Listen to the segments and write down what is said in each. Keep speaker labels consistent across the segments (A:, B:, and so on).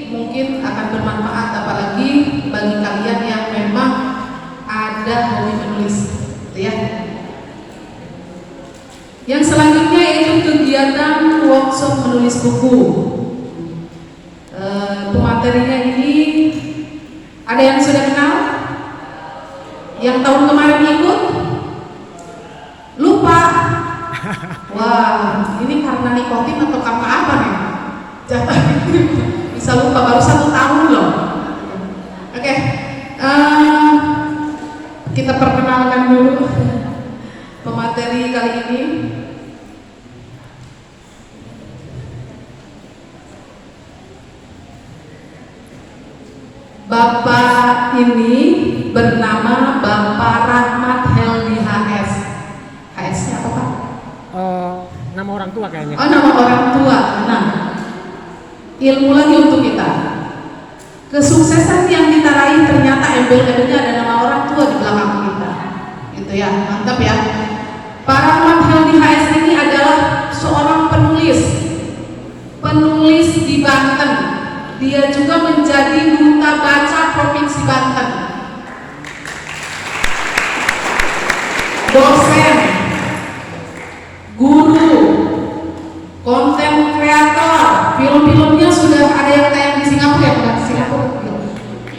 A: mungkin akan bermanfaat, apalagi bagi kalian yang memang ada hobi menulis, gitu ya. Yang selanjutnya yaitu kegiatan workshop menulis buku. Pematerinya ini ada yang sudah kenal? Yang tahun kemarin ikut? Lupa? Wah, ini karena nikotin atau karena apa nih? Bisa lupa, baru 1 tahun loh. Oke, kita perkenalkan dulu pemateri kali ini. Bapak ini bernama Bapak Rahmat Helmi HS. HS-nya apa Pak?
B: Nama orang tua kayaknya.
A: Oh, nama orang tua. Nah, ilmu lagi untuk kita. Kesuksesan yang kita raih ternyata embel-embelnya ada nama orang tua di belakang kita. Gitu ya, mantap ya. Pak Rahmat Helmi HS ini adalah seorang penulis di Banten. Dia juga menjadi duta baca Provinsi Banten. Dosen, guru, konten kreator, film-filmnya sudah ada yang tayang di Singapura ya, bukan Singapura.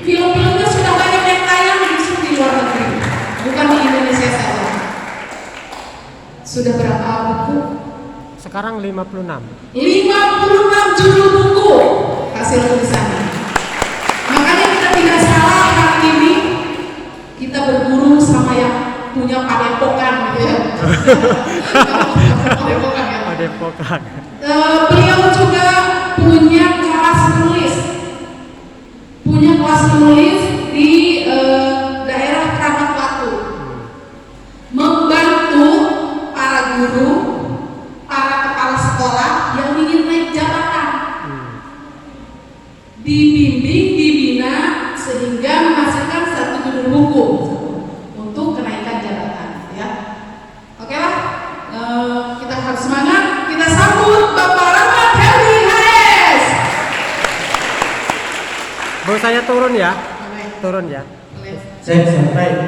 A: Film-filmnya sudah banyak yang tayang di luar negeri, bukan di Indonesia saja. Sudah berapa buku?
B: Sekarang 56.
A: 56 judul buku hasil tulisannya. Makanya kita tidak salah hari ini kita berguru sama yang punya padepokan gitu ya. Padepokan ya.
B: Padepokan.
A: Beliau juga punya kelas menulis di daerah Keramat Batu, membantu para guru, para kepala sekolah yang ingin naik jabatan, dibimbing, dibina sehingga menghasilkan 1 judul buku untuk kenaikan jabatan, ya. Oke lah, kita harus semangat. Kita sambut Bapak Rahmat Helmi HS.
B: Bu, saya turun ya. Turun ya.
C: Cek baik.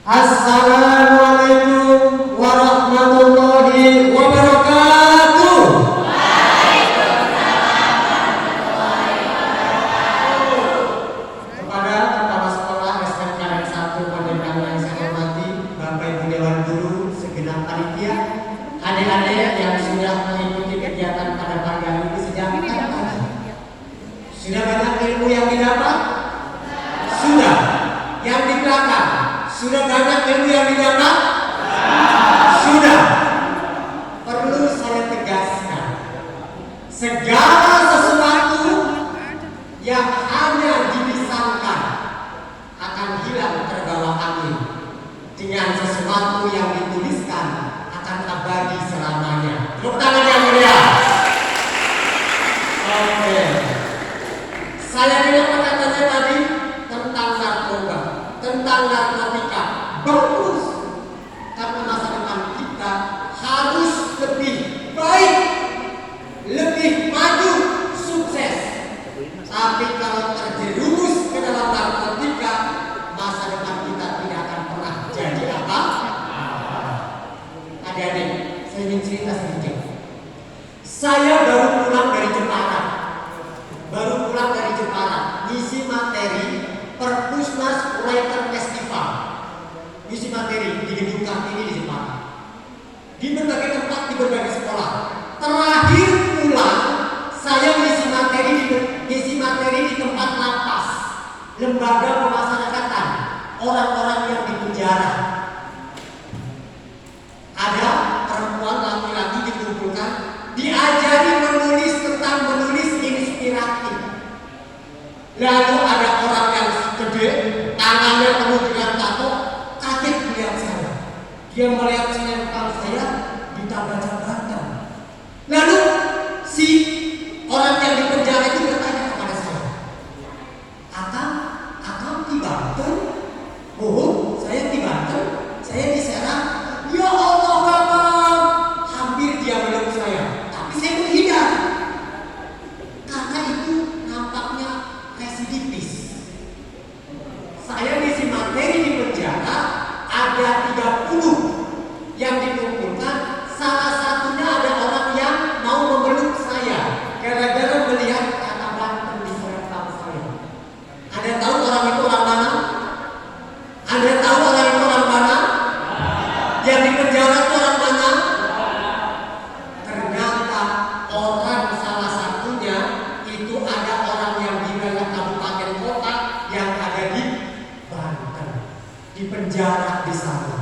C: Assalamualaikum warahmatullahi wabarakatuh. Kepada kepala sekolah SMK Negeri 1 Pandeglang yang saya hormati, Bapak Ibu Dewan Guru, segenap panitia, adik-adik yang sudah mengikuti kegiatan pada pagi hari ini sejak pagi. Sudah banyak ilmu yang didapat? Sudah. Yang di belakang, sudah banyak ilmu yang didapat? Sudah. Perlu saya tegaskan, segala sesuatu yang hanya dilisankan akan hilang terbawa angin. Dengan sesuatu yang dituliskan akan abadi selamanya. Tepuk tangan yang mulia. Oke. Saya bilang katanya tadi tentang narkoba, tentang narkotika. Bagus. Karena masa depan kita harus lebih baik, lebih maju, sukses. Tapi kalau terjerumus ke dalam narkotika, masa depan kita tidak akan pernah jadi apa? Adik-adik, saya ingin cerita sedikit. Saya baru pulang dari Jepara. Ngisi materi Perpusnas Writer Festival. Ngisi materi di gedung Kartini di Jepara. Di berbagai tempat, di berbagai sekolah. Terakhir pulang, saya ngisi materi di tempat lapas, lembaga pemasyarakatan, orang-orang yang di penjara. Ada perempuan laki-laki dikumpulkan, diajari menulis tentang menulis inspiratif. Lalu ada orang yang gede, tangannya penuh dengan tato, kaget melihat saya. Dia melihat mental saya ditabrak-tabrakan. Lalu si orang yang di penjara itu bertanya kepada saya, Akang di Banten? Oh, saya di Banten, saya di Serang. Ya Allah, Bapak, hampir dia meluk saya, tapi saya menghindar. Karena itu berpenjara di sana.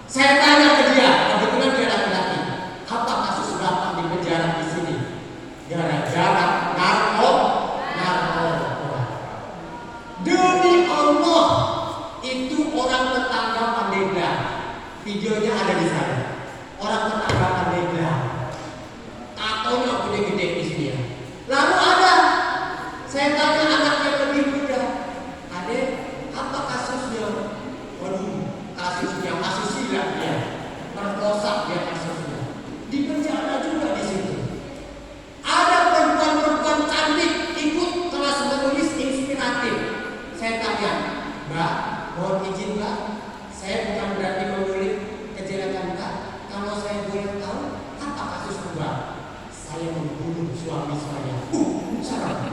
C: Saya tanya ke dia, kebetulan dia laki-laki, apa kasus Bapak di penjara di sini? Gara-gara narkoba. Demi Allah, itu orang tetangga Pandeglang. Videonya ada di sana. Orang tetangga Pandeglang. Tatonya gede-gede di sini ya. Lalu ada, saya tanya anak yang lebih muda, Adek, apa kasusnya? Waduh, kasusnya kasus silat ya, perkosa dia kasusnya. Di penjara juga di situ. Ada perempuan-perempuan cantik ikut kelas menulis inspiratif. Saya tanya, Mbak, mohon izin Mbak, saya bukan berarti menulis kejelekan Mbak. Kalau saya boleh tahu, apa kasus Mbak? Saya membunuh suami saya. Salah.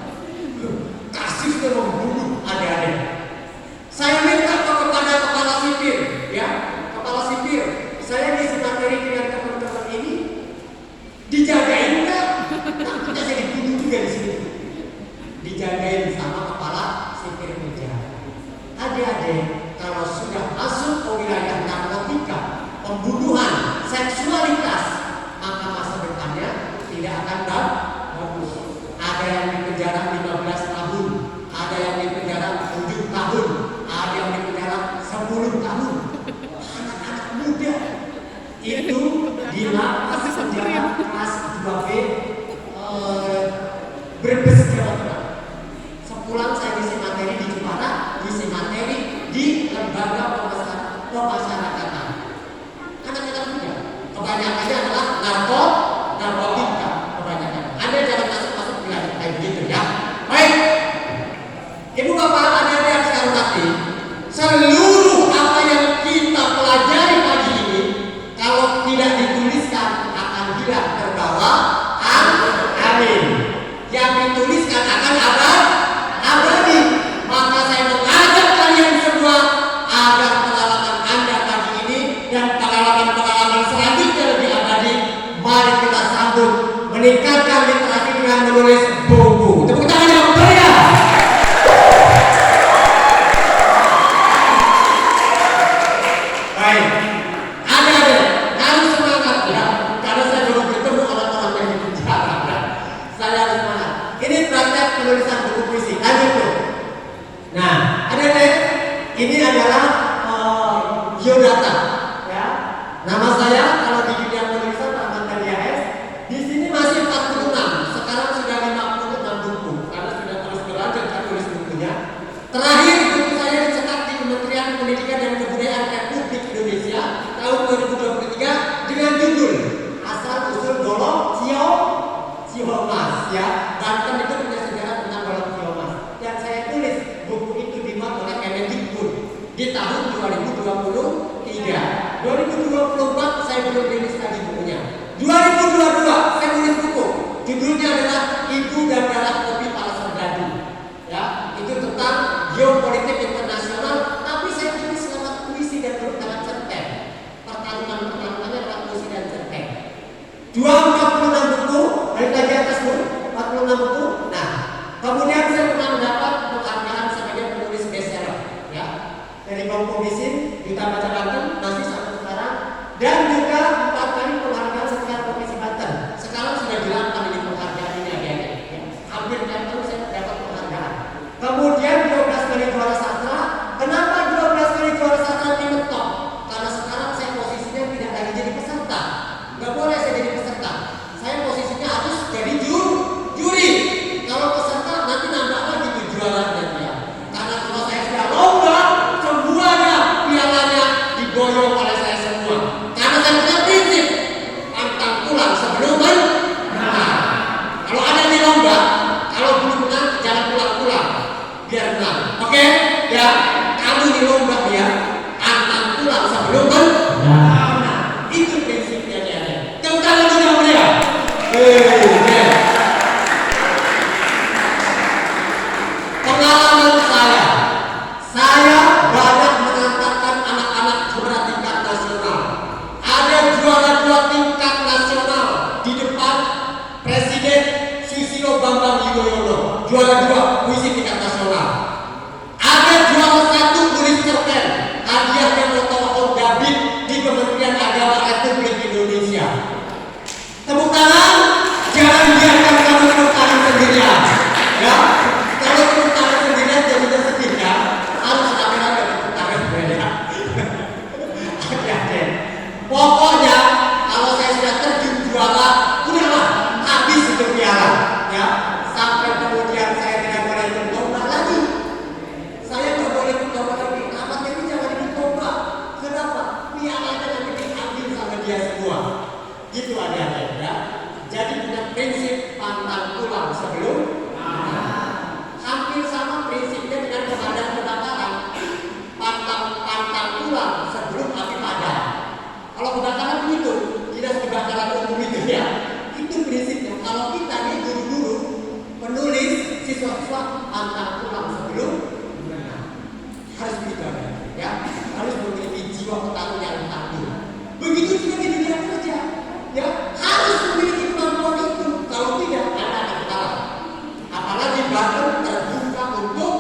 C: Kasusnya membunuh adik-adik. Saya minta kepada kepala sipir, ya, kepala sipir. Saya ngisi materi dengan teman-teman ini, dijagain nggak? Takutnya saya dibunuh juga di sini. Dijagain sama kepala sipir penjara. Adik-adik, kalau sudah masuk ke wilayah narkotika, pembunuhan, seksualitas, maka masa depannya tidak akan bagus. Ada yang di penjara 15 tahun, ada yang di penjara 7 tahun, ada yang di penjara 10 tahun. Anak-anak muda itu di lapas penjara kelas 2B Brebes, Jawa Tengah. Sepulang saya ngisi materi di Jepara, ngisi materi di lembaga pemasyarakatan. Anak-anak muda, kebanyakannya adalah narkotika kebanyakan. Anda jangan masuk wilayah kayak begitu ya. Baik, Ibu Bapak, adik-adik yang saya hormati, seluruh apa yang kita pelajari pagi ini, kalau tidak dituliskan akan hilang terbawa. Amin. Yang dituliskan akan abadi. Maka saya mengajak kalian semua agar pengalaman Anda pagi ini dan pengalaman-pengalaman selanjutnya lebih abadi. Mari kita sambut meningkatkan literasi dengan menulis buku. Tepuk tangan yang meriah. Baik, ada harus semangat ya, karena saya belum bertemu orang-orang yang di penjara. Saya harus semangat. Ini praktek penulisan buku puisi. Lanjut tuh. Nah, adik-adik, ini adalah biodata. Ya, nama saya kalau di dunia penulisan Ahmad Talias. Di sini masih 46. Sekarang sudah 56 buku karena sudah terus berlanjut kan tulis bukunya. Terakhir buku saya dicetak di Kementerian Pendidikan dan Kebudayaan Republik Indonesia tahun 2023 dengan judul Asal Usul Golong Ciomas ya. Banten itu punya sejarah tentang Golong Ciomas. Yang saya tulis buku itu dimuat oleh Kemendikbud di tahun 2023. 2024 saya belum rilis lagi bukunya. 2022 saya tulis buku. Judulnya adalah Ibu dan Darah Kopi Para Serdadu. Ya, itu tentang geopolitik internasional, tapi saya tulis lewat puisi dan lewat cerpen. Pertarungannya lewat puisi dan cerpen. 46 buku, balik lagi atas Bu, 46 buku. Nah, kemudian saya pernah mendapat penghargaan sebagai penulis bestseller, ya, dari Kompomisin, Duta Baca Banten, masih sampai sekarang, dan juga 4 kali penghargaan secara provinsi Banten. Sekarang sudah 8 ini penghargaan ini adik-adik. Ya. Hampir tiap tahun saya dapat penghargaan. Kemudian 12 kali juara sastra. Kenapa 12 kali juara sastra ini mentok? Karena sekarang saya posisinya tidak lagi jadi peserta. Nggak boleh saya jadi peserta. Saya posisinya harus jadi juri. Kalau peserta nanti nambah lagi tuh juaranya dia. Karena kalau saya sudah lomba, semuanya pialanya digoyong oleh saya semua. Karena saya punya prinsip pantang pulang sebelum menang. Kalau ada di lomba, kalau belum menang jangan pulang-pulang, biar menang. Oke? Ya, kamu di lomba ya, pantang pulang sebelum menang. Itu prinsipnya dia. Tepuk tangan yang mulia. Pengalaman saya banyak mengantarkan anak-anak juara tingkat nasional. Ada juara tingkat nasional di depan Presiden Susilo Bambang Yudhoyono. Juara 2 puisi tingkat nasional. Ada juara 1 tulis cerpen. Hadiahnya sebelum hampir sama prinsipnya dengan pemadam kebakaran. Pantang tulang sebelum api padam. Kalau kebakaran begitu, dinas kebakaran umum itu ya, itu prinsipnya. Kalau kita nih guru-guru menulis siswa-siswa pantang tulang sebelum berenang, harus begitu ada, ya, harus memiliki jiwa petani yang tangguh. Begitu juga di dunia kerja, ya, harus memiliki kemampuan itu. Kalau tidak, Anda akan kalah. Apalagi Banten terbuka untuk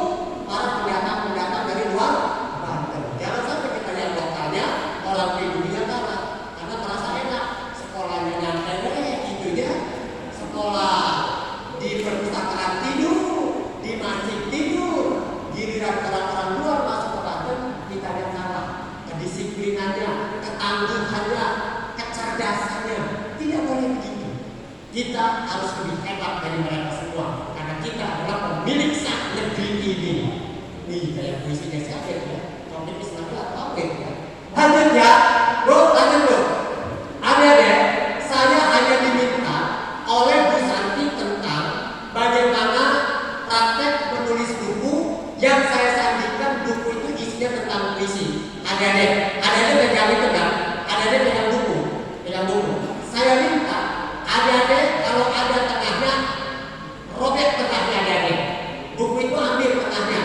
C: para pendatang dari luar Banten. Jangan sampai kita lihat lokalnya, orang pribadinya kalah karena merasa enak, sekolahnya nyantai, itunya sekolah di perpustakaan tidur, di masjid tidur, giliran orang-orang luar masuk ke Banten, kita yang kalah. Kedisiplinannya, ketangguhannya, kecerdasannya, tidak boleh begitu. Kita harus lebih hebat dari mereka semua karena kita adalah pemilik sak negeri ini. Nih kayak puisinya siapa ya? Topik Islam atau apa ya? Lanjut ya, bro, lanjut bro. Adik-adik, saya hanya diminta oleh Bu Santi tentang bagaimana praktek menulis buku yang saya sajikan. Buku itu isinya tentang puisi. Adik-adik pegang itu kan? Adik-adik pegang buku. Saya minta adik-adik kalau ada tengahnya, robek tengahnya adik-adik. Buku itu ambil tengahnya,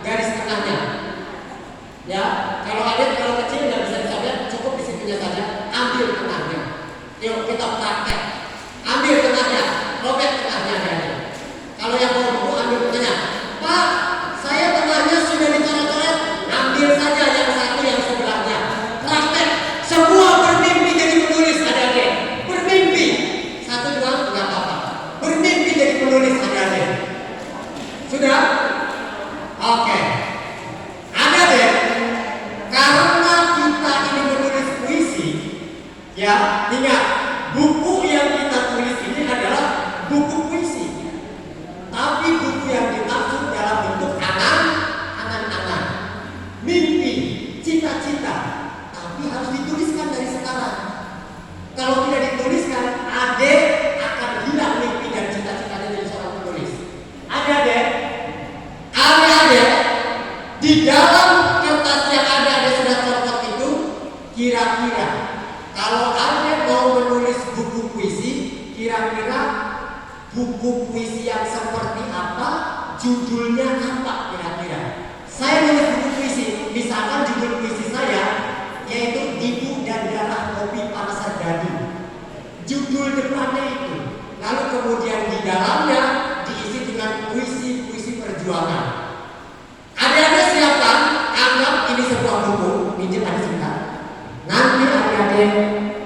C: garis tengahnya. Ya, kalau kecil nggak bisa disobek, cukup di situnya saja. Ambil tengahnya. Yuk kita praktek. Ambil tengahnya, robek tengahnya adik-adik. Kalau yang mau buku ambil tengahnya. Pak, saya tengahnya sudah dicoret-coret. Ambil saja yang satu yang sebelahnya. Praktek. Semua bermimpi jadi penulis adik-adik. Bermimpi. Satu doang nggak apa-apa. Bermimpi jadi penulis adik-adik. Sudah? Oke. Adik-adik, karena kita ini menulis puisi, ya, ingat buku yang kita tulis ini adalah buku puisi. Tapi buku yang dimaksud dalam bentuk angan-angan, mimpi, cita-cita. Tapi harus dituliskan dari sekarang. Kalau tidak dituliskan, adik akan hilang mimpi dan cita-citanya jadi seorang penulis. Adik-adik, di dalam kertas yang ada sudah contoh itu, kira-kira kalau adik mau menulis buku puisi, kira-kira buku puisi yang seperti apa, judulnya apa kira-kira? Saya nulis buku puisi, misalkan judul puisi saya yaitu Ibu dan Darah Kopi Para Serdadu. Judul depannya itu. Lalu kemudian di dalamnya diisi dengan puisi-puisi perjuangan. Adik-adik siapkan, anggap ini sebuah buku, minjem adik sebentar. Nanti adik-adik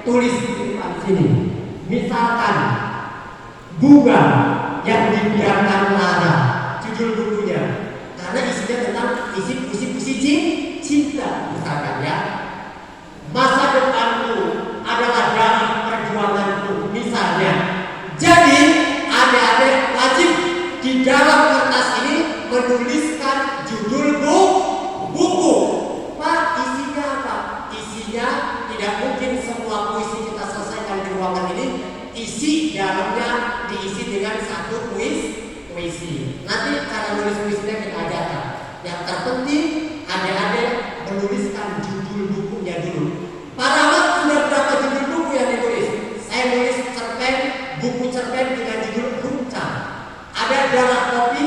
C: tulis di depan sini. Misalkan Bunga yang Dibiarkan Lara, judul bukunya. Karena isinya tentang isi puisi-puisi cinta, misalkan ya. Masa depanku adalah darah perjuanganku, misalnya. Jadi adik-adik wajib di dalam kertas ini menuliskan judul buku. Pak, isinya apa? Isinya tidak mungkin semua puisi kita selesaikan di ruangan ini. Isi dalamnya diisi dengan satu puisi. Nanti cara nulis puisinya kita ajarkan. Yang terpenting adik-adik menuliskan judul bukunya dulu. Pak Rahmat sudah berapa judul buku yang ditulis? Saya nulis buku cerpen dengan judul Guncang. Ada Darah Kopi,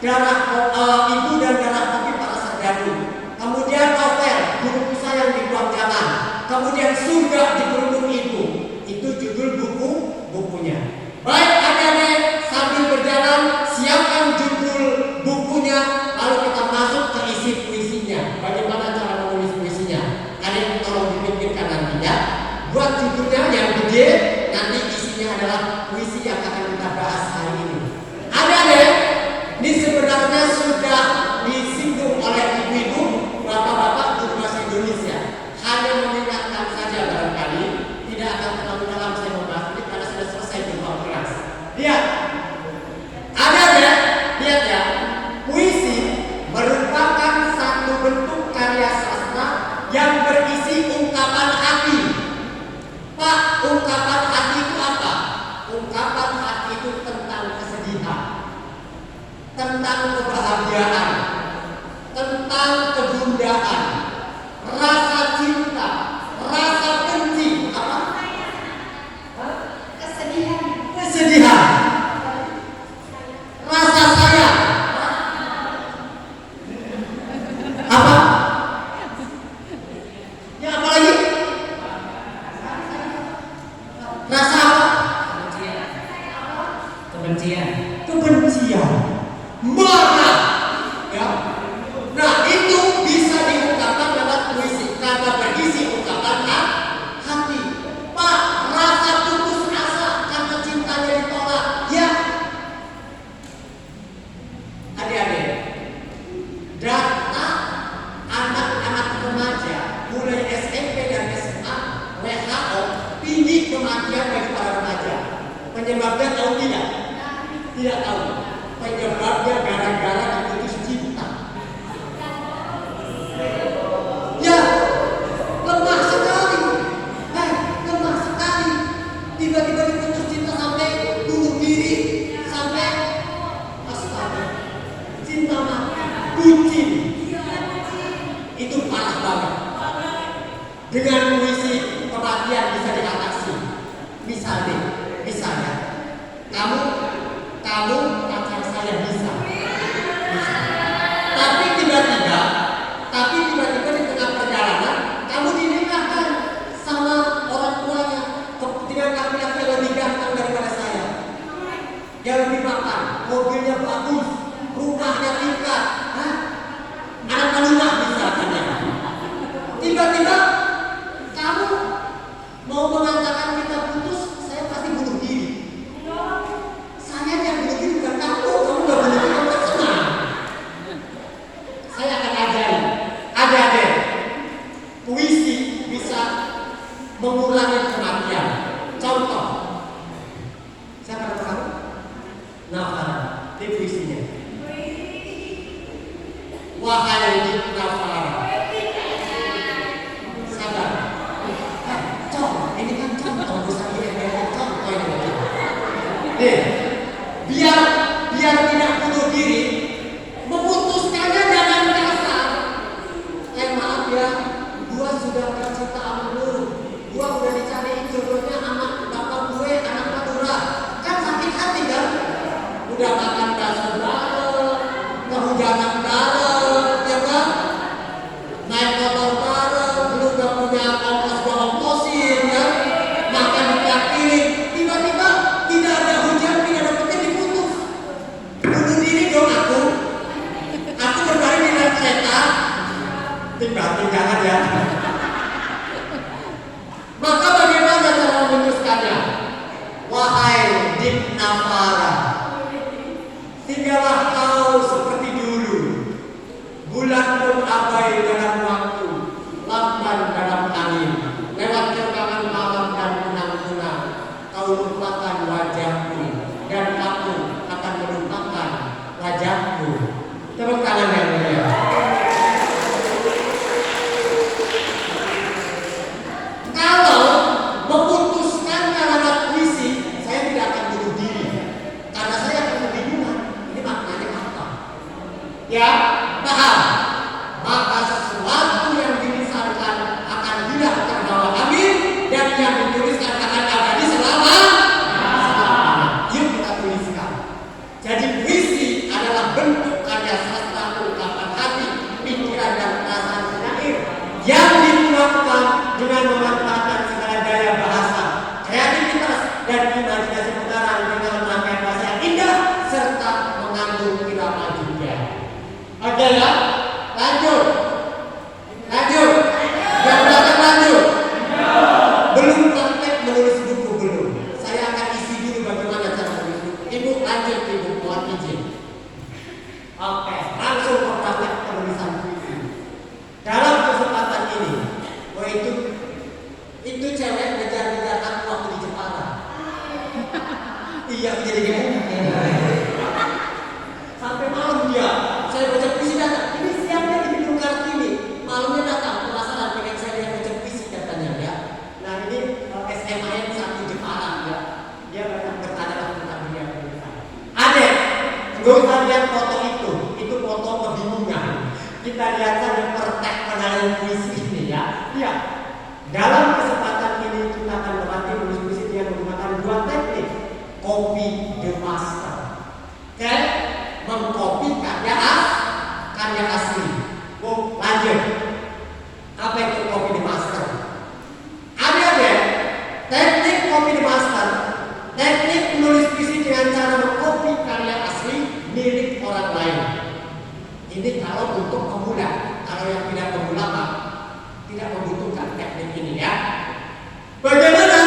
C: Ibu dan Darah Kopi Para Serdadu. Kemudian novel Buku Sayang Dibuang Jangan. Kemudian Surga di Kerudung Ibu. Itu judul bukunya. Baik adik-adik, sambil berjalan siapkan judul bukunya, lalu kita masuk ke isi puisinya. Bagaimana cara menulis puisinya? Adik tolong dipikirkan nantinya. Buat judulnya yang gede, nanti isinya adalah puisi yang akan kita bahas hari ini. Adik-adik, ini sebenarnya sudah disinggung oleh ibu-ibu, bapak-bapak guru bahasa Indonesia. Hanya mengingatkan saja barangkali tentang kebahagiaan, tentang kebundaan, rasa cinta, rasa benci, apa? Kesedihan, rasa sayang, apa? Ya apa lagi? Rasa apa? Kebencian, marah, ya. Nah itu bisa diungkapkan lewat puisi karena berisi ungkapan hati. Pak, rasa putus asa karena cintanya ditolak, ya. Adik-adik, data anak-anak remaja mulai SMP dan SMA WHO tinggi kematian bagi para remaja. Penyebabnya tahu tidak? Tidak tahu. Penyebabnya gara-gara diputus cinta. Ya, lemah sekali. Lemah sekali. Tiba-tiba diputus cinta sampai bunuh diri, sampai astaga, cinta mati, bucin. Itu parah banget. Dengan puisi kematian bisa diatasi. Misalnya, kamu pacar saya bisa. Tapi tiba-tiba di tengah perjalanan kamu dinikahkan sama orang tuanya dengan laki-laki yang lebih ganteng daripada saya, yang lebih mapan, mobilnya bagus, rumahnya tingkat, anak rumah misalkan ya. Tiba-tiba kamu mau mengatakan kita putus, saya pasti bunuh diri. Saya yang bunuh diri bukan kamu gak bunuh diri, kamu kan senang. Saya akan ajari adik-adik, puisi bisa mengurangi kematian. Contoh, siapa nama kamu? Nafara, ini puisinya. Wahai Nafara, sabar. Ini kan contoh, bukan contoh ini. Biar tidak bunuh diri, memutuskannya jangan kasar. Maaf ya, gua sudah bercinta sama lu, gua udah dicariin jodohnya anak bapak gue, anak Madura. Kan sakit hati kan? Udah makan bakso bareng, kehujanan bareng, ya kan? Naik motor bareng, lu gak punya ongkos gua ongkosin ya. Makan dipikirin, tiba-tiba tidak ada hujan, tidak ada petir, diputus. Bunuh diri dong aku berbaring di dalam kereta, tinggal ya. Maka bagaimana cara memutuskannya? Wahai Dik Nafara, tinggallah kau seperti dulu. Bulan pun abai dalam waktu, lamban dalam angin, lewat terbangan malam dan kunang-kunang. Kau lupakan wajahku, dan aku akan melupakan wajahku. Tepuk tangan yang mulia. Kalau memutuskan lewat puisi, saya tidak akan bunuh diri, karena saya akan kebingungan. Ini maknanya apa? Ya, paham? Maka sesuatu yang dilisankan akan hilang terbawa angin, dan yang dituliskan akan abadi selama-lamanya. Yuk kita tuliskan. Jadi puisi adalah bentuk karya sastra ungkapan hati, pikiran dan perasaan penyair yang dituangkan dengan memanfaatkan segala daya bahasa, kreativitas dan imajinasi pengarang dengan rangkaian bahasa yang indah serta mengandung irama juga. Oke, Nggak usah lihat foto itu foto kebingungan. Kita lihat saja praktek penilaian puisi ini ya. Iya. Dalam kesempatan ini kita akan berlatih menulis puisi yang menggunakan dua teknik. Copy the master. Oke? Mengcopy karya asli. Oh, lanjut. Apa itu copy the master? Ada teknik copy the master. Teknik menulis puisi dengan cara mengcopy karya asli milik orang lain. Ini kalau untuk pemula. Kalau yang tidak pemula Pak, tidak membutuhkan teknik ini ya. Bagaimana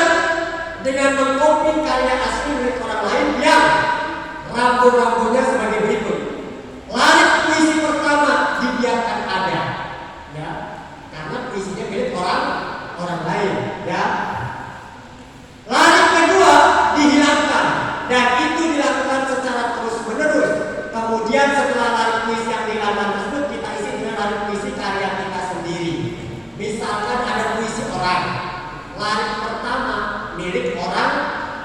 C: dengan mengcopy karya asli milik orang lain yang rambu-rambunya sebagai berikut. Larik puisi pertama dibiarkan ada, ya, karena puisinya milik orang lain, ya. Larik kedua dihilangkan dan itu dilakukan secara terus-menerus. Kemudian setelah larik puisi yang dihilangkan tersebut kita isi dengan larik puisi karya kita sendiri. Misalkan ada puisi orang, larik pertama milik orang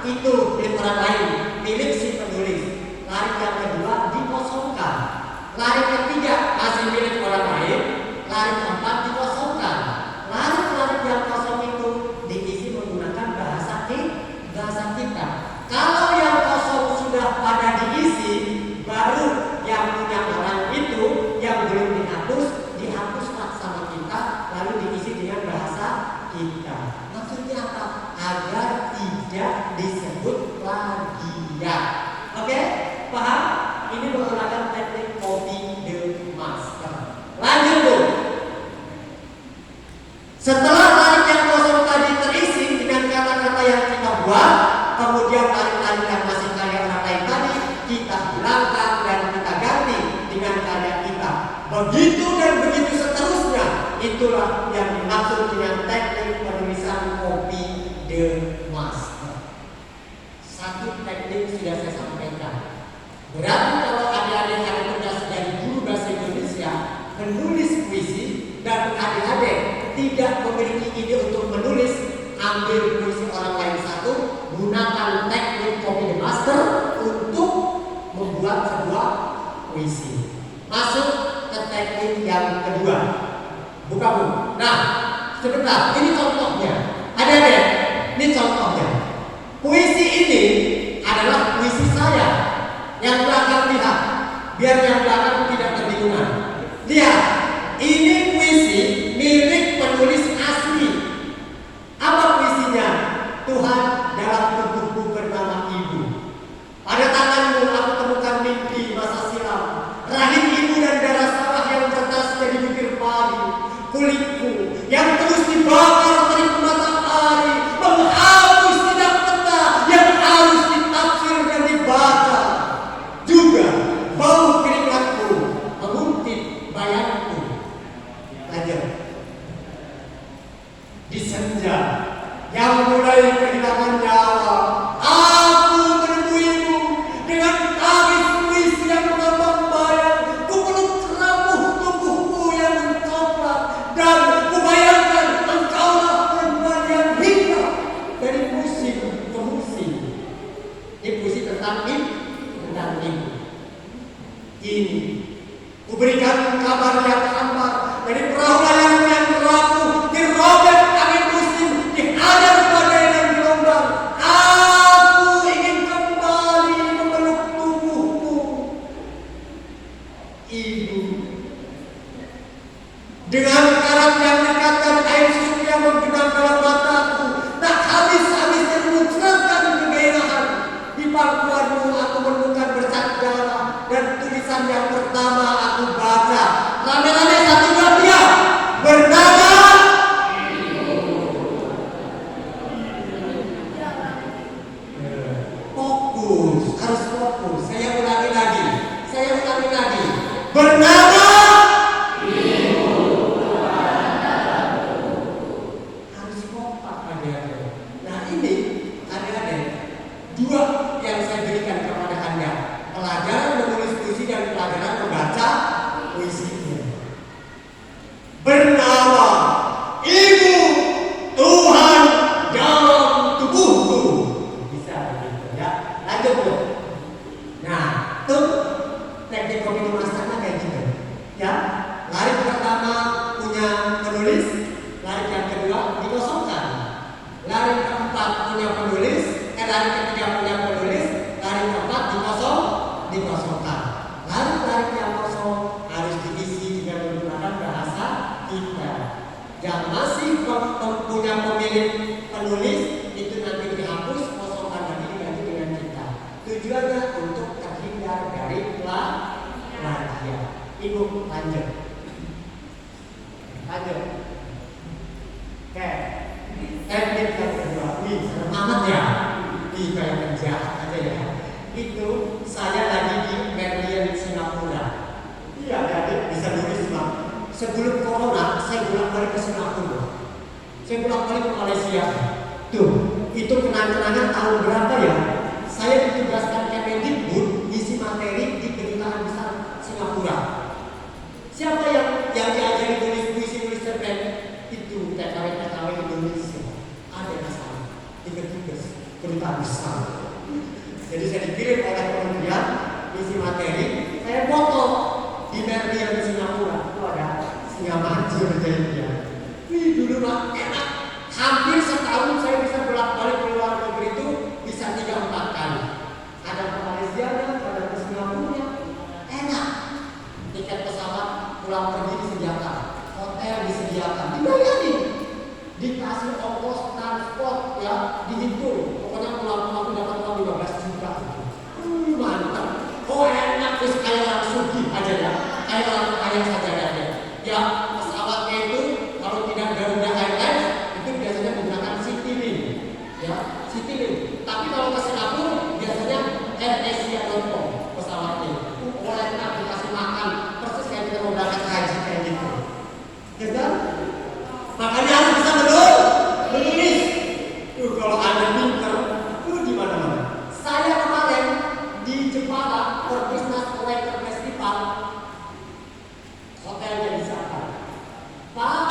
C: itu milik orang lain, milik si penulis. Larik yang kedua dikosongkan. Larik ketiga masih milik orang lain. Larik keempat dikosongkan. Larik yang kosong itu diisi menggunakan bahasa kita. Kalau yang kosong sudah pada diisi, baru yang punya orang itu yang belum dihapuslah sama kita, lalu diisi dengan bahasa kita. Maksudnya apa? Agar tidak disebut plagiat. Oke? Paham? Ini menggunakan teknik copy the master. Lanjut Bu. Setelah larik yang kosong tadi terisi dengan kata-kata yang kita buat, kemudian larik-larik yang masih karya orang lain tadi kita hilangkan dan kita ganti dengan karya kita. Begitu dan begitu seterusnya. Itulah yang dimaksud dengan teknik penulisan copy the master. Satu teknik sudah saya sampaikan. Berarti kalau adik-adik ada tugas dari guru bahasa Indonesia menulis puisi dan adik-adik tidak memiliki ide untuk menulis, ambil puisi orang lain satu, gunakan teknik copy the master untuk membuat sebuah puisi. Masuk ke teknik yang kedua. Buka Bu. Nah, sebentar, ini contohnya. Adik-adik, ini contohnya. Puisi ini adalah puisi saya. Yang belakang lihat, biar yang belakang tidak kebingungan. Lihat, ini puisi milik penulis asli. Apa puisinya? Tuhan dalam tubuhku bernama Ibu. Pada tanganmu aku temukan mimpi masa silam. Rahim ibu dan darah sawah yang bertas jadi bibir padi. Kulitku yang terus dibakar terik matahari, menghapus tidak peta yang harus ditafsir dan dibaca. Juga bau keringatku menguntit bayangku. Lanjut. Di senja yang mulai kehilangan nyawa, aku menemuimu dengan tangis puisi yang mengambang bayang. Ku peluk rapuh tubuhmu yang mencoklat dan ku bayangkan engkaulah perempuan yang hinggap dari musim ke musim. Ini puisi tentang ibu. Ini kuberikan kabar yang hambar dari perahu layang yang rapuh, dirobek angin musim, dihajar badai dan gelombang. Aku ingin kembali memeluk tubuhmu, Ibu. Dengan karat yang dekat dan air susu yang menggenang dalam mataku, tak habis-habisnya memuncratkan kegairahan. Di pangkuanmu aku menemukan bercak darah dan tulisan yang pertama aku baca. Rame-rame satu dua tiga. Bernama fokus, harus fokus. Saya ulangi lagi. Bernama harus kompak adik-adik. Nah ini adik-adik, dua yang saya berikan kepada Anda, pelajaran menulis puisi dan pelajaran Yang masih punya pemilik penulis itu nanti dihapus, kosongkan lagi diganti dengan kita. Tujuannya untuk terhindar dari plagiat. Ibu lanjut. Oke. Teknik yang kedua, serem amat ya. Kayak penjahat aja ya. Itu saya lagi di Merlion Singapura. Iya, jadi bisa nulis Pak. Sebelum corona, saya bolak-balik ke Singapura. Saya bolak-balik ke Malaysia. Tuh, itu kenangan-kenangan tahun berapa ya? Saya ditugaskan Kemendikbud isi materi di kedutaan besar Singapura. Siapa yang diajari tulis cerpen? Itu TKW Indonesia. Ada di sana. Tugas kedutaan besar. Jadi saya dikirim oleh kementerian isi materi, saya foto di Merlion Singapura. Itu ada singa maju berjaya. Wih, dulu mah enak. Hampir setahun saya bisa bolak-balik ke luar negeri itu bisa 3-4 kali. Ada ke Malaysia, ada ke Singapura. Enak. Tiket pesawat pulang pergi disediakan, hotel disediakan, dibayarin, dikasih ongkos transport ya, dihitung. Pokoknya pulang-pulang dapat uang 15 juta. Mantap. Oh enak, terus kayak orang sugih aja ya, kayak orang kaya saja ya. Ya pesawatnya itu kalau tidak Garuda Airlines itu biasanya menggunakan Citylink, ya Citylink. Tapi kalau ke Singapura biasanya AirAsia.com pesawatnya. Oh enak, dikasih makan, persis kayak kita mau berangkat haji kayak gitu. Ya kan? Makanya harus bisa menulis. Kalau Anda pintar, di mana-mana. Saya kemarin di Jepara Business Writer Festival, hotelnya disiapkan. Pak,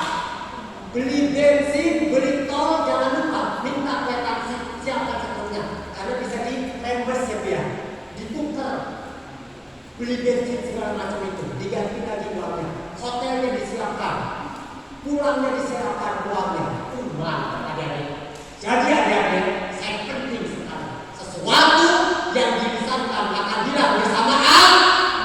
C: beli bensin, beli tol, jangan lupa minta kwitansi, siapkan setelahnya, karena bisa di reimburse ya Pia, ditukar. Beli bensin segala macam itu, diganti lagi uangnya. Hotelnya disiapkan, pulangnya disiapkan uangnya. Mantap adik-adik. Jadi adik-adik, saya penting sekali. Sesuatu yang dilisankan akan hilang bersama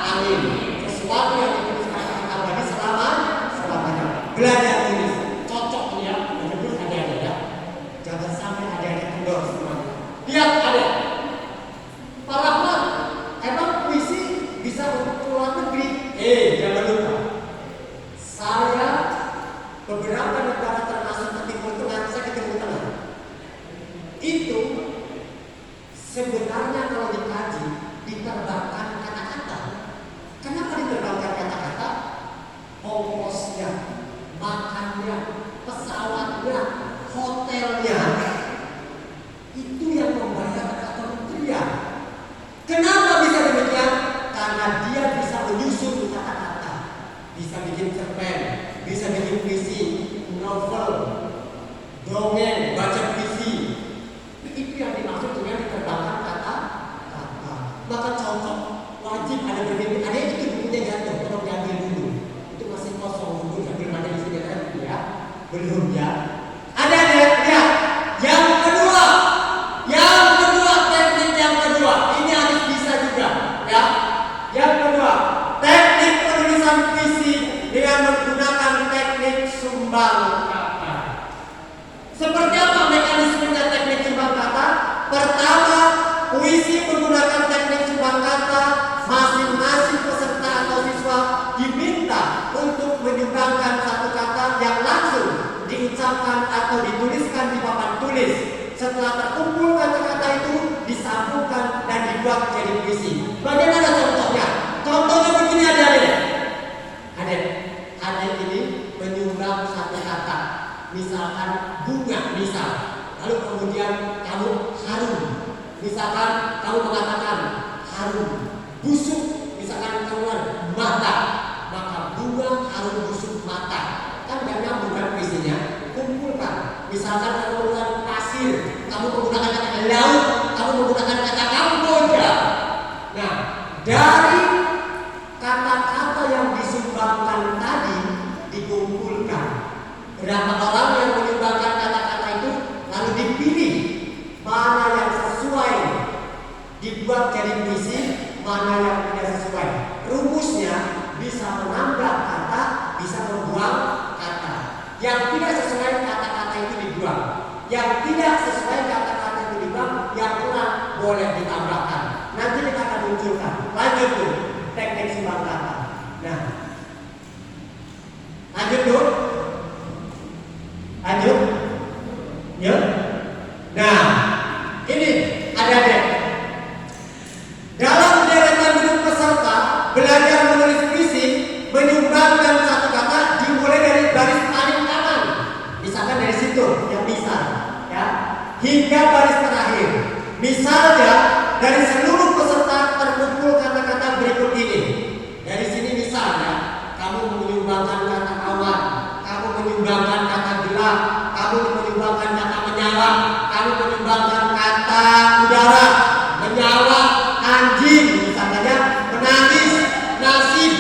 C: amin. Sesuatu yang dituliskan akan abadi selamanya. Belajar tulis, cocok ya, menyebut adik-adik ya. Jangan sampai adik-adik kendor semuanya. Lihat adik, Pak Rahmat, emang puisi bisa untuk keluar negeri? Jangan lupa. Saya beberapa negara termasuk ke Timur Tengah, saya ke Timur Tengah. Itu sebenarnya kalau dikaji diterbangkan kata-kata. Kenapa diterbangkan kata-kata? Ongkosnya, makannya, pesawatnya, hotelnya, itu yang membayar kementerian. Kenapa bisa demikian? Karena dia bisa menyusun kata-kata, bisa bikin cerpen, bisa bikin puisi, novel, dongeng, baca puisi. Itu yang dimaksud dengan diterbangkan kata-kata. Maka cocok, wajib ada berbeda. Ada itu bukunya jatuh, tolong diambil dulu. Itu masih kosong buku, sambil ada di sini kan ya? Belum ya? Ada ya? Yang kedua, teknik yang kedua, ini harus bisa juga, ya. Yang kedua, teknik penulisan puisi dengan menggunakan teknik sumbang kata. Seperti apa mekanismenya teknik sumbang kata? Pertama, puisi menggunakan teknik sumbang kata, masing-masing peserta atau siswa diminta untuk menyumbangkan satu kata yang langsung diucapkan atau dituliskan di papan tulis. Setelah terkumpul kata-kata itu disambungkan dan dibuat jadi puisi. Bagaimana contohnya? Contohnya begini adik-adik. Adik ini menyumbang satu kata, misalkan bunga, lalu kemudian kamu harum, misalkan kamu mengatakan harum, busuk, misalkan keluar mata, maka bunga harum busuk mata, kan gak nyambung kan puisinya. Kumpulkan, misalkan kamu menggunakan pasir, kamu menggunakan kata laut, kamu menggunakan kata Kamboja. Nah, dari kata-kata yang disumbangkan tadi dikumpulkan. Berapa orang yang menyumbangkan kata-kata itu, lalu dipilih mana yang sesuai dibuat jadi puisi, mana yang tidak sesuai. Rumusnya bisa menambah kata, bisa membuang kata. Yang tidak Nah, lanjut dulu. Lanjut. Yuk. Nah, ini adik-adik. Dalam deretan grup peserta belajar menulis puisi, menyumbangkan satu kata dimulai dari baris paling kanan. Misalkan dari situ yang misal, ya, hingga baris terakhir. Misalnya dari seluruh peserta terkumpul kata-kata berikut ini. Dari sini misalnya, kamu menyumbangkan kata awan, kamu menyumbangkan kata gelap, kamu menyumbangkan kata menyala, kamu menyumbangkan kata udara, menyala, anjing, misalnya menangis, nasib.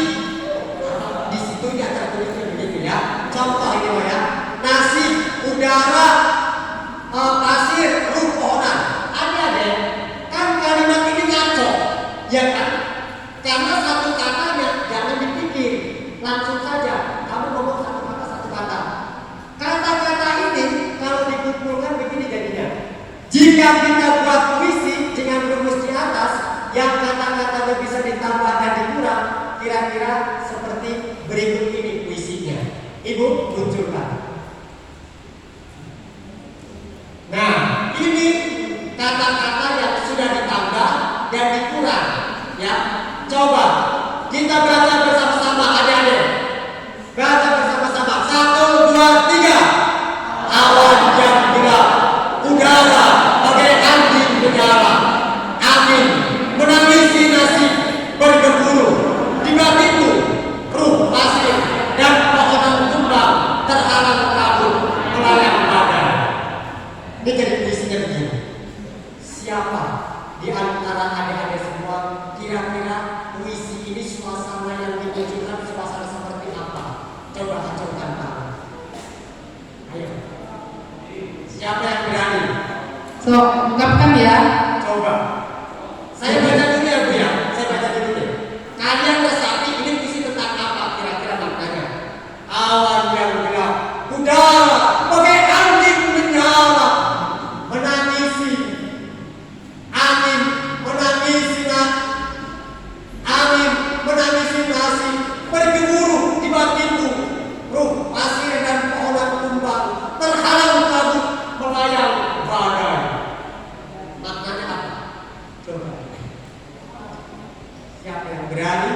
C: Di situ ya tertulisnya begitu ya. Contoh ini loh ya, nasib, udara, pasir, ruponan. Ada kan kalimat ini ngaco, ya kan? Karena satu katanya jangan dipikir, langsung saja kamu ngomong satu kata. Kata-kata ini kalau dikumpulkan begini jadinya. Jika kita buat puisi dengan rumus di atas, yang kata-katanya bisa ditambah dan dikurang, kira-kira seperti berikut ini puisinya. Ibu munculkan. Nah, ini kata-kata yang sudah ditambah dan dikurang, ya. Coba kita baca bersama-sama adik-adik. Baca bersama-sama. 1, 2, 3. Awan yang gelap, udara bagai anjing menyala, angin menangisi nasib bergemuruh, di batikku ruh pasir dan pohonan tumbang terhalang kabut melayang badai. Ini jadi puisinya begini. Siapa di antara adik-adik semua kira-kira puisi ini suasana yang ditunjukkan suasana seperti apa? Coba acungkan tangan. Ayo. Siapa yang berani?
A: So, ungkapkan ya.
C: Coba. Saya baca dulu ya Bu ya. Saya baca dulu deh. Kalian resapi ini puisi tentang apa kira-kira maknanya? Awan yang gelap, udara bagai anjing menyala, menangisi, angin menangisi nasi, bergemuruh di batikku, ruh pasir dan pohonan tumbang terhalang kabut melayang badai. Maknanya apa? Coba. Siapa yang berani?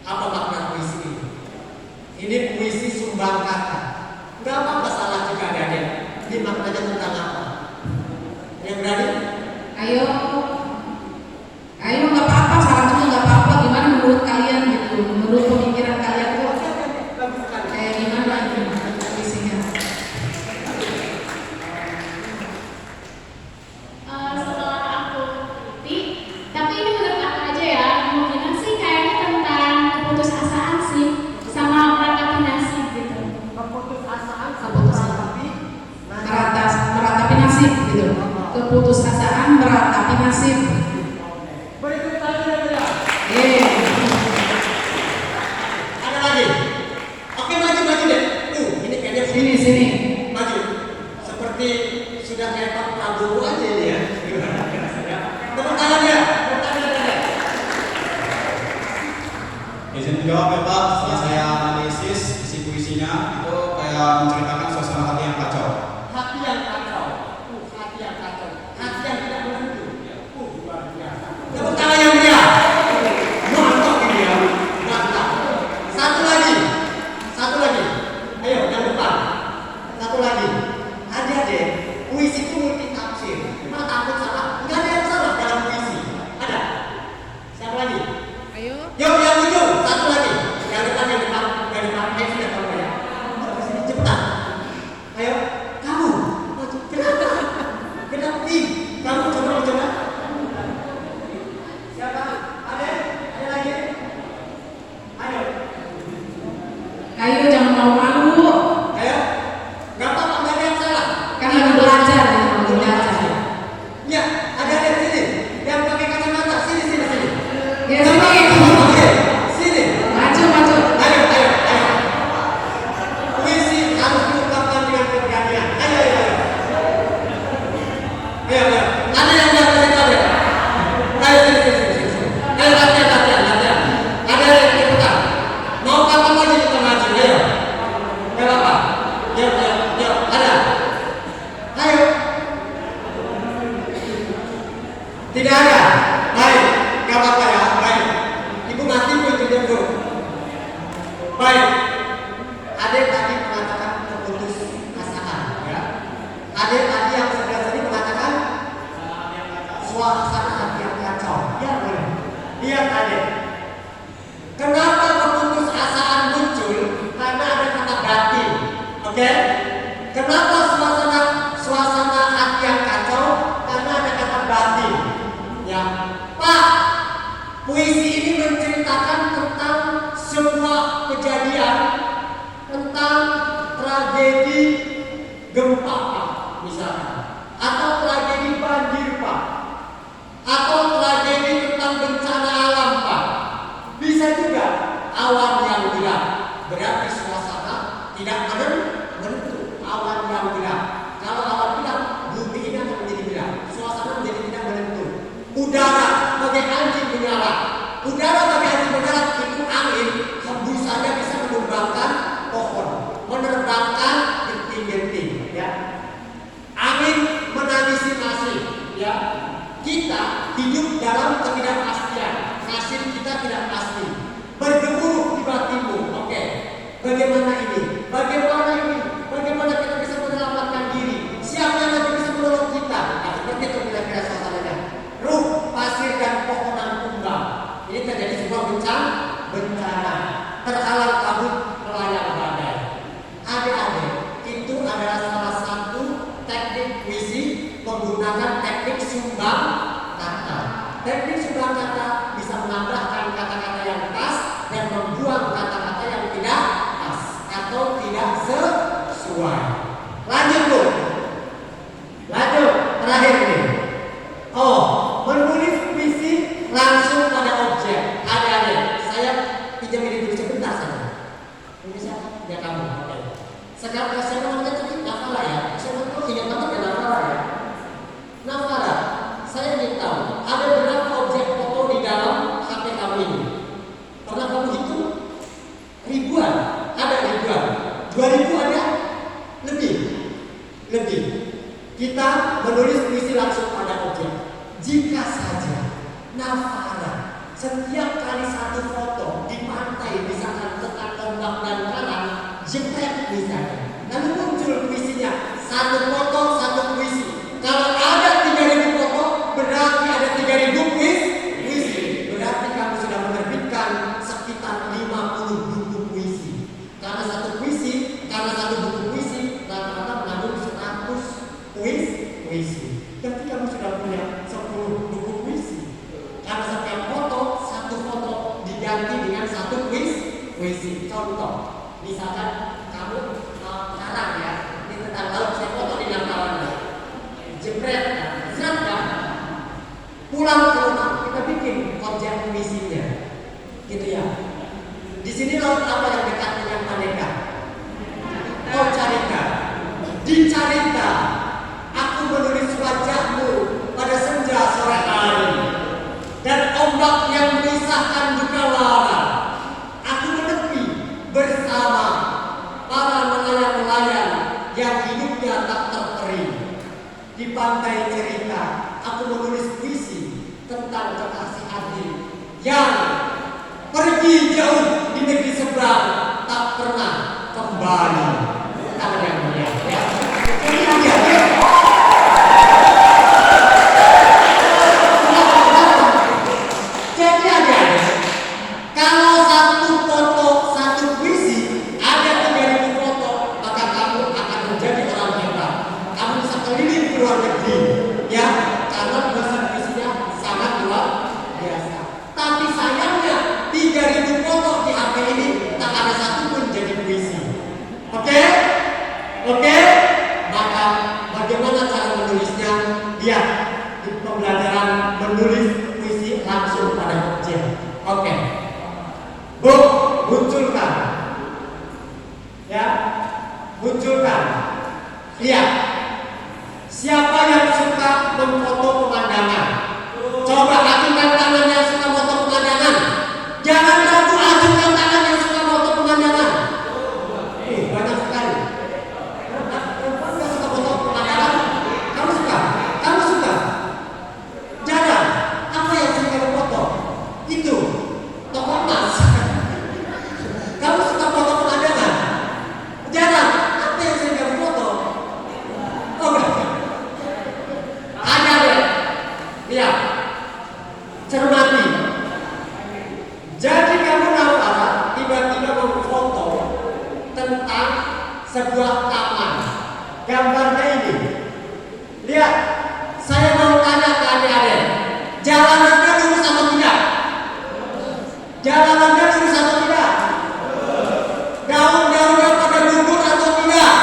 C: Apa makna puisi ini? Ini puisi sumbang kata. Gak apa-apa salah juga ada. Ini maknanya tentang apa? Yang berani?
A: Ayo nggak apa-apa, salah juga nggak apa-apa. Gimana menurut kalian gitu? Menurut pemikiran kalian tuh kayak gimana gitu puisinya?
D: Setelah aku ikuti, tapi ini menurut aku aja ya, kemungkinan sih kayaknya tentang keputusasaan sih, sama meratapi nasib gitu.
A: Meratapi nasib gitu. Keputusasaan meratapi nasib.
C: Berikut lagi ya. Ada lagi. Oke, maju deh. Ini kayaknya
A: Sini.
C: maju. Seperti sudah kayak Pak Prabowo aja ini ya. Tepuk tangan ya.
E: Izin menjawab ya Pak, setelah saya analisis isi puisinya itu kayak menceritakan suasana hati yang kacau.
C: Hati yang kacau. Hati yang tidak menentu. Luar biasa. Tepuk tangan yang meriah. Mantap ini ya. Mantap. Satu lagi. Ayo, yang depan. Satu lagi. Adik-adik, puisi itu multi tafsir. Cuma takut salah. Enggak ada yang salah dalam puisi. Ada. Siapa lagi?
A: Ayo.
C: Yuk, yang ujung. Satu lagi. Yang depan. Ayo, sudah tahu ya. Terus sini cepetan. Ayo, kamu. Maju. Kenapa? Kamu coba. Siapa? Ada lagi?
A: Ayo jangan malu-malu.
C: Ayo. Gak apa-apa, gak ada yang salah.
A: Kan lagi belajar ya,
C: Ya, ada sini. Yang pakai kacamata. Sini.
A: Ya sini.
C: Oke, sini.
A: Maju.
C: Ayo. Puisi harus diungkapkan dengan keberanian. Ayo. Ada yang nggak kasih tahu ya? Ayo sini. Ayo latihan. lihat aja. Kenapa keputusasaan muncul? Karena ada kata batin. Oke? Kenapa suasana hati yang kacau? Karena ada kata batin. Ya, Pak, puisi ini menceritakan tentang sebuah kejadian, tentang tragedi gempa, Pak, misalnya, atau tragedi banjir, Pak, atau tragedi tentang bencana alam, Pak. Bisa juga awan yang gelap, berarti suasana tidak menentu. Awan yang gelap, kalau awan gelap, bumi ini akan menjadi gelap, suasana menjadi tidak menentu. Udara bagai anjing menyala, udara bagai anjing menyala itu angin hembusannya bisa menumbangkan pohon, menerbangkan genting-genting, ya. Angin menangisi nasib, ya. Kita hidup dalam ketidakpastian, nasib kita tidak pasti, bergemuruh tiba-tiba. Oke, bagaimana ini? Bagaimana ini? Bagaimana kita bisa menyelamatkan diri? Siapa yang nanti bisa menolong kita? Nah, seperti itu kira-kira suasananya. Ruh, pasir dan pohonan tumbang. Ini terjadi sebuah bencana. Terhalang kabut melayang badai. Adik-adik, itu adalah salah satu teknik puisi menggunakan teknik sumbang kata. Teknik sumbang kata bisa menambahkan kata-kata yang pas dan membuang kata-kata yang tidak pas atau tidak sesuai. Lanjut, Bu. Lanjut, terakhir nih. Oh, menulis puisi langsung pada objek. Adik-adik, saya pinjam ini dulu sebentar saja. Ini siapa? Ya kamu. Oke. Sekarang saya mau tadi Nafala ya. Saya mau ingat banget ya Nafala ya. Nafala, saya ingin tahu ada berapa objek foto di dalam HP kamu ini? Pernah kamu hitung? Ribuan. Ada ribuan. 2000 ada? Lebih. Kita menulis puisi langsung pada objek. Jika saja Nafala setiap kali satu foto di pantai misalkan tentang ombak dan karang, jepret misalnya, lalu muncul puisinya, satu foto satu puisi. Kalau ada 3000 foto, berarti ada 3000 puisi. Berarti kamu sudah menerbitkan sekitar 50 buku puisi. Karena satu buku puisi rata-rata mengandung 100 puisi. Berarti kamu sudah punya 10 buku puisi. Karena setiap satu foto diganti dengan satu puisi. Contoh, misalkan kamu karang ya, ini tentang laut, saya foto di Langkawan, jepret, kan? Pulang ke rumah kita bikin objek puisinya, gitu ya. Di sini laut apa yang dekat dengan Maneka? Oh, Carita. Di Carita, aku menulis wajahmu pada senja sore hari. Dan ombak yang memisahkan duka lara, aku menepi bersama para nelayan-nelayan yang hidupnya tak terperi. Di pantai cerita, aku menulis puisi tentang kekasih hati yang pergi jauh di negeri seberang, tak pernah kembali. Tangan yang mulia, ya. Kalau satu foto, satu puisi, ada 3000 foto, maka kamu akan menjadi orang hebat. Kamu bisa keliling ke luar negeri, ya, karena puisi-puisinya sangat luar biasa. Tapi sayangnya 3000 foto di HP ini tak ada satu pun jadi puisi. Oke? Maka bagaimana cara menulisnya? Lihat di pembelajaran menulis puisi langsung pada objek. Oke. Bu, munculkan. Ya, munculkan. Lihat. Siapa yang suka memfoto pemandangan? Coba ajukan tangan yang suka foto pemandangan. Jangan ragu, ajukan tangan yang suka foto pemandangan. Banyak sekali. Perempuan yang suka foto pemandangan. Kamu suka? Jangan. Apa yang suka foto? Itu toko emas. Kamu suka foto pemandangan? Jangan. Apa yang sering kamu foto? Oh, ada deh. Lihat. Cermati. tentang sebuah taman. Gambarnya ini. Lihat, saya mau tanya ke adik-adik, jalanannya lurus atau tidak? Jalanannya lurus atau tidak? Daun-daunnya pada gugur atau tidak?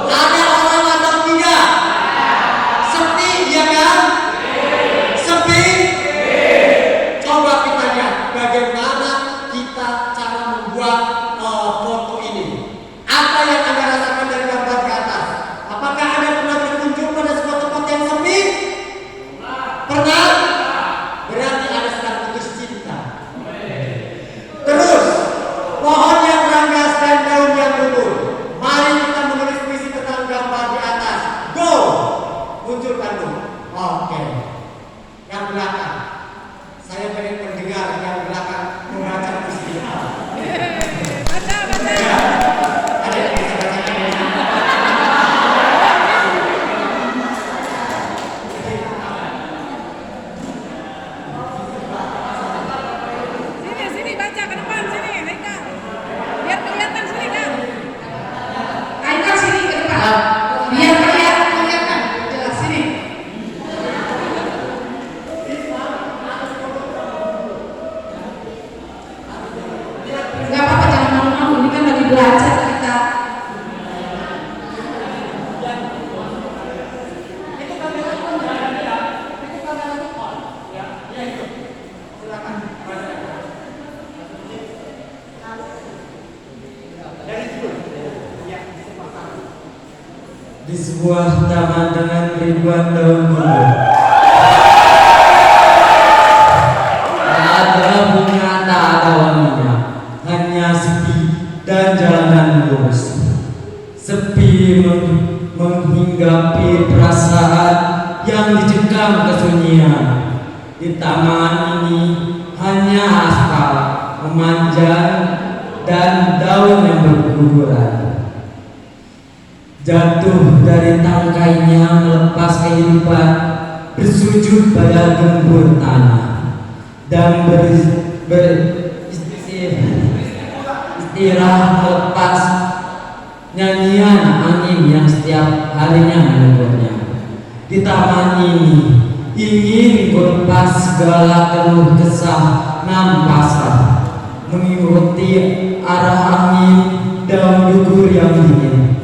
C: Ada orang atau tidak? Sepi, ya kan? Sepi? Coba kita lihat bagaimana kita cara membuat foto ini. Apa yang Anda rasakan dari gambar ke atas? Apakah Anda pernah berkunjung pada sebuah tempat yang sepi? Pernah? Berarti Anda sedang putus cinta. Terus, pohon yang ranggas dan daun yang gugur. Mari kita menulis puisi tentang gambar di atas. Go! Munculkan dulu. Oke. Yang belakang. Saya pengen mendengar yang belakang membaca puisi kita. Ya. Ada yang bisa bacakan ini?
F: Sini baca ke depan sini, Haikal. Biar kelihatan sini kan.
A: Haikal sini ke depan. Biar kelihatan. Jelas sini. Gak apa-apa, jangan malu-malu. Ini kan lagi belajar kita.
G: Di sebuah taman dengan ribuan daun gugur, tak ada bunga, tak ada wanginya, hanya sepi dan jalanan lurus. Sepi menghinggapi perasaan yang dicekam kesunyian. Di taman ini hanya aspal memanjang dan daun yang berguguran. Jatuh dari tangkainya melepas kehidupan, bersujud pada gembur tanah dan beristirahat melepas nyanyian angin yang setiap harinya menegurnya. Di taman ini ingin berlepas segala keluh kesah nan pasrah, mengikuti arah angin daun gugur yang dingin.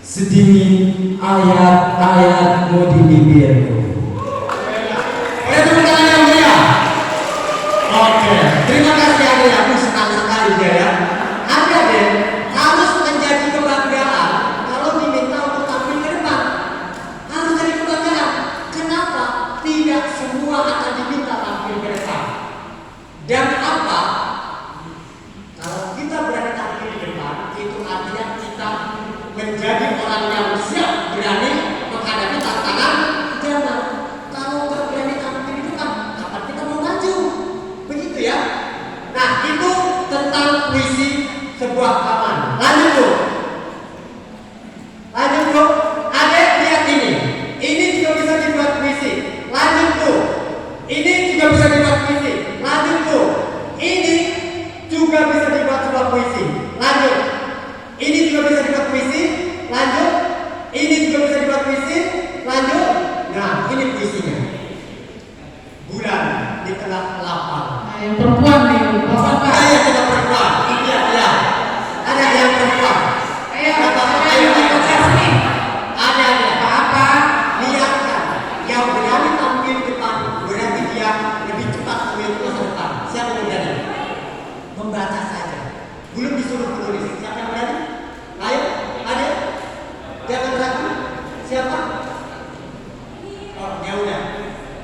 G: Sedingin ayat-ayatmu di bibirku.
C: Boleh tepuk tangan yang mulia? Oke, terima kasih Ade. Aku senang sekali dia ya. Ade harus menjadi kebanggaan kalau diminta untuk tampil ke depan. Harus jadi kebanggaan. Kenapa? Tidak semua akan diminta tampil ke depan. Dan apa? Kalau kita berani tampil di depan, itu artinya kita menjadi orang yang siap berani menghadapi tantangan zaman. Kalau nggak berani tampil di depan, kapan kita mau maju? Begitu ya. Nah, itu tentang puisi sebuah taman. Lanjut bro. Lanjut bro. Adek lihat ini. Ini juga bisa dibuat puisi. Lanjut bro. Ini juga bisa dibuat puisi. Lanjut bro. Ini juga bisa dibuat sebuah puisi. Lanjut. Ini juga bisa dibuat puisi. Lanjut. Ini juga bisa dibuat puisi. Lanjut. Nah, ini puisinya. Bulan di tengah lapang.
A: Nah, yang perempuan nih, bapak-bapak.
C: Ada yang tidak perempuan. Iya, iya. Ada yang perempuan.
A: Ayo,
C: Bapak-bapak,
A: ayo,
C: ayo.
A: sini.
C: Ada.
A: Apa-apa.
C: Lihat kan, yang berani tampil di depan berarti dia lebih cepat memiliki masa depan. Siapa yang berani? Membaca saja. Belum disuruh menulis. Siapa yang berani? Ayo, ada. Jangan ragu. Siapa? Oh, ya udah.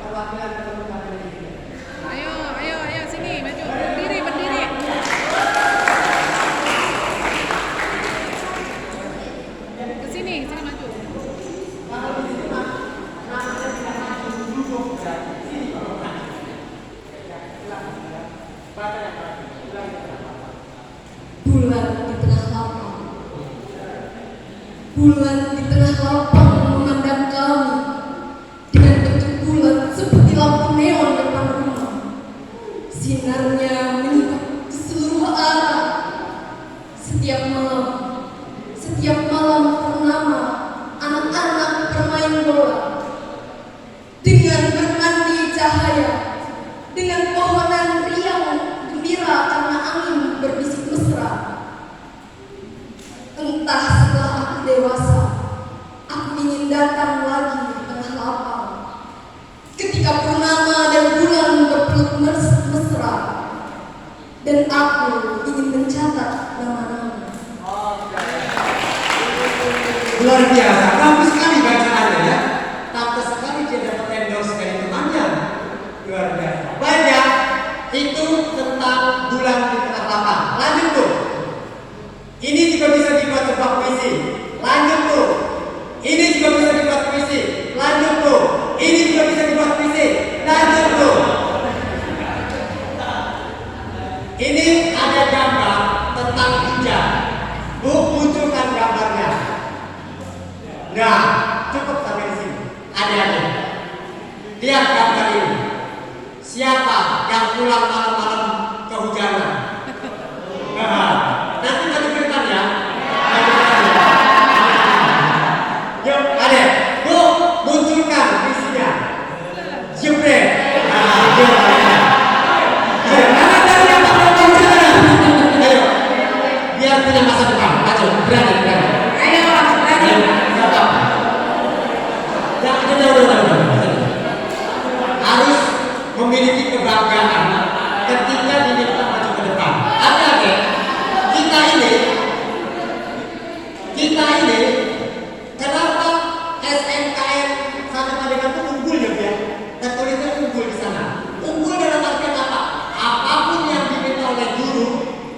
C: Perwakilan teman-teman ini.
F: Ayo sini maju. Berdiri. Kesini maju.
C: Kalau di sini mah, namanya tidak maju duduk berarti. Sini kalau maju. Baca yang terakhir.
H: Bulan di tengah lapang. Bulan di tengah lapang memandang kami dengan bentuk bulat seperti lampu neon depan rumah. Sinarnya menyimak ke seluruh arah. Setiap malam mesra. Entah setelah aku dewasa, aku ingin datang lagi di tengah lapang. Ketika purnama dan bulan berpeluk mesra, dan aku ingin mencatat nama-nama.
C: Luar biasa, bagus sekali bacaannya ya. Tampak sekali dia dapat endorse dari temannya. Luar biasa. Banyak itu tentang bulan di tengah lapang. Lanjut tuh. Ini juga bisa dibuat sebuah puisi. Lanjut tuh. Ini juga bisa dibuat puisi. Lanjut tuh. Ini juga bisa dibuat puisi. Lanjut tuh. Ini ada gambar tentang hujan. Bu, munculkan gambarnya. Nah, cukup sampai di sini. Adik-adik, lihat gambar ini. Siapa yang pulang malam-malam kehujanan? Nah, nanti kita berikan ya. Yuk, adik, bu, munculkan visinya. Jepret. Nah, yuk, adik. Ayo, biar punya masa depan. Ayo, berani.
A: Ayo, lanjut.
C: Harus memiliki kebanggaan ketika diminta maju ke depan. Adik-adik, kita ini, kenapa SNKN Satu Pendidikan itu unggul ya, Bu ya? Tertulisnya unggul di sana. Unggul dalam artian apa? Apapun yang diminta oleh guru,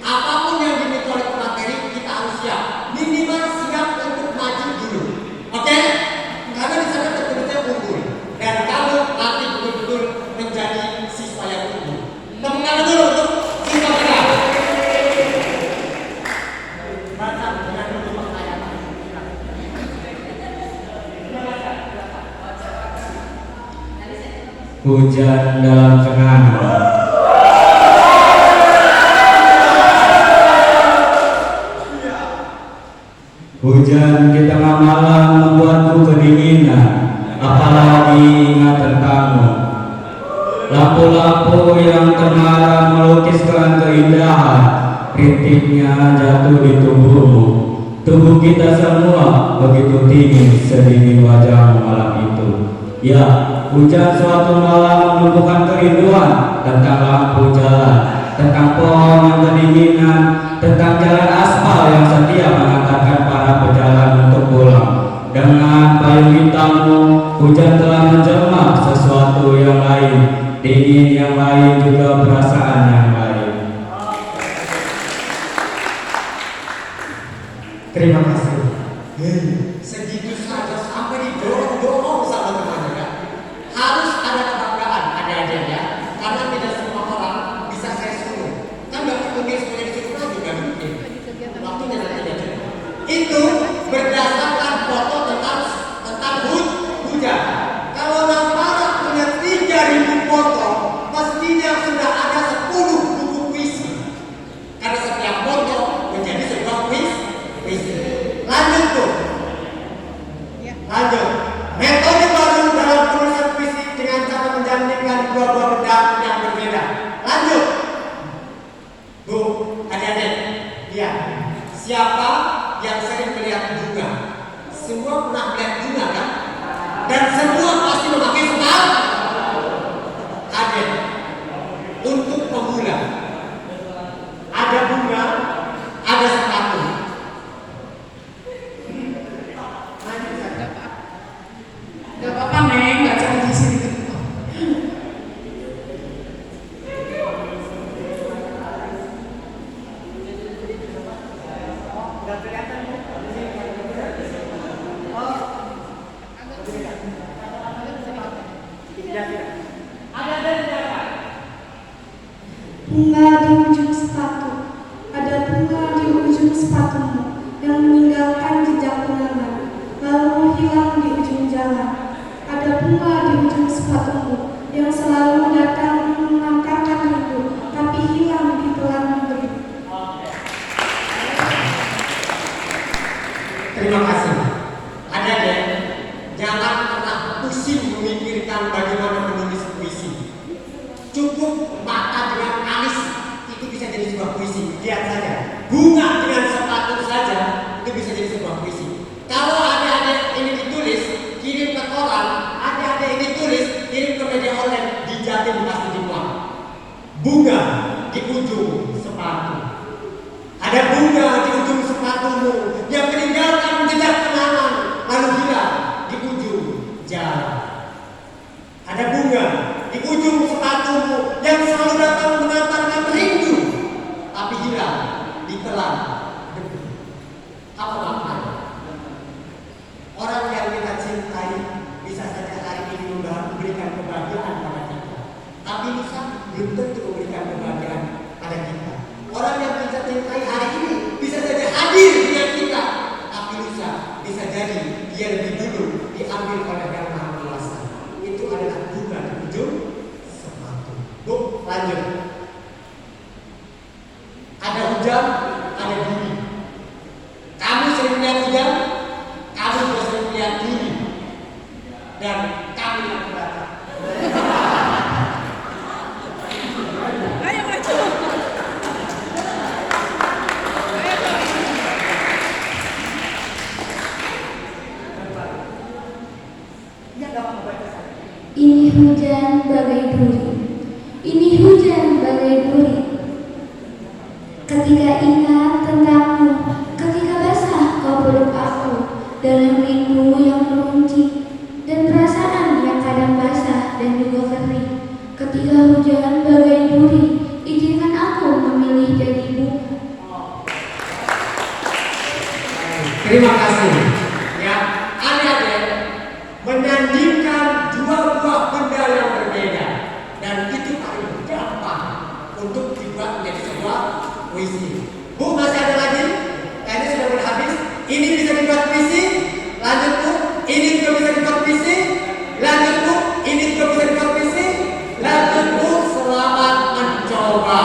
C: apapun yang diminta oleh pemateri, kita harus siap. Minimal siap untuk maju dulu. Oke? Karena di sana tertulisnya unggul. Dan kamu nanti betul-betul menjadi siswa yang unggul. Tepuk tangan dulu untuk siswa kita. Baca dengan dulu ayat.
G: Hujan dalam kenangan. Hujan di tengah malam membuatku kedinginan, apalagi ingat tentangmu. Lampu-lampu yang temaram melukiskan keindahan, rintiknya jatuh di tubuhmu. Tubuh kita semua begitu dingin sedingin wajahmu malam itu. Ya, hujan suatu malam menumbuhkan kerinduan tentang lampu jalan, tentang pohon yang kedinginan, tentang jalan aspal yang setia mengantarkan para pejalan untuk pulang. Dengan payung hitammu, hujan telah menjelma sesuatu yang lain, dingin yang lain juga perasaan yang lain.
C: Terima kasih. Segitu saja sampai didorong-dorong sama temannya ya. Harus ada kebanggaan adik-adik ya. Karena tidak semua orang bisa saya suruh. Kan nggak mungkin semuanya disuruh lagi nggak mungkin. Waktunya nanti aja. Itu berdasarkan foto tentang hujan. Kalau Navara punya 3.000 foto, mestinya sudah ada 10 buku puisi. Karena setiap foto menjadi sebuah puisi. Lanjut tuh. Lanjut. Metode baru dalam penulisan puisi dengan cara menjandingkan dua buah benda yang berbeda. Lanjut. Bu, adik-adik, lihat. Siapa yang sering melihat bunga? Semua pernah melihat bunga kan? Dan semua pasti memakai sepatu. Adik, untuk pemula, ada bunga, ada sepatu.
A: Gak apa-apa, Neng, baca aja sini.
H: Bunga di ujung sepatu, ada bunga di ujung sepatumu yang meninggalkan jejak kenangan, lalu hilang di ujung jalan. Ada bunga di ujung sepatumu yang selalu datang mengantarkan rindu, tapi hilang di telan memberi.
C: Terima kasih. Adik-adik, jangan pernah pusing memikirkan bagaimana menulis puisi. Cukup mata dengan alis itu bisa jadi sebuah puisi. Lihat saja. Bu, bunga di ujung sepatu. Ada bunga di ujung sepatumu yang meninggalkan jejak kenangan lalu hilang di ujung jalan. Ada bunga di ujung sepatumu yang selalu datang mengantarkan rindu, tapi hilang ditelan debu. Apa maknanya? Orang yang kita cintai bisa saja hari ini memberikan kebahagiaan pada kita, tapi lusa belum tentu memberikan kebahagiaan pada kita. Orang yang kita cintai hari ini bisa saja hadir dengan kita, tapi lusa bisa jadi dia lebih dulu diambil oleh Yang Maha Kuasa. Itu adalah bunga di ujung sepatu. Bu, lanjut. Ada hujan, ada bumi. Kamu sering melihat hujan, kamu juga sering melihat bumi, dan kami yang belakang.
F: Ayo maju.
I: Ini hujan bagai duri, ini hujan bagai duri. Ketika ingat tentangmu, ketika basah kau peluk aku, dalam rindu yang meruncing, dan perasaan yang kadang basah dan juga kering. Ketika hujan bagai duri, izinkan aku memilih jadi bunga.
C: Terima kasih. Ya, adik-adik menyanyikan dua buah benda yang berbeda, dan itu paling gampang untuk dibuat menjadi sebuah puisi. Bu, masih ada lagi? Ini sudah berhabis. Ini bisa dibuat puisi. Lanjut Bu, ini juga bisa dibuat puisi. Lanjut Bu, ini juga bisa dibuat puisi. Lanjut Bu, selamat mencoba.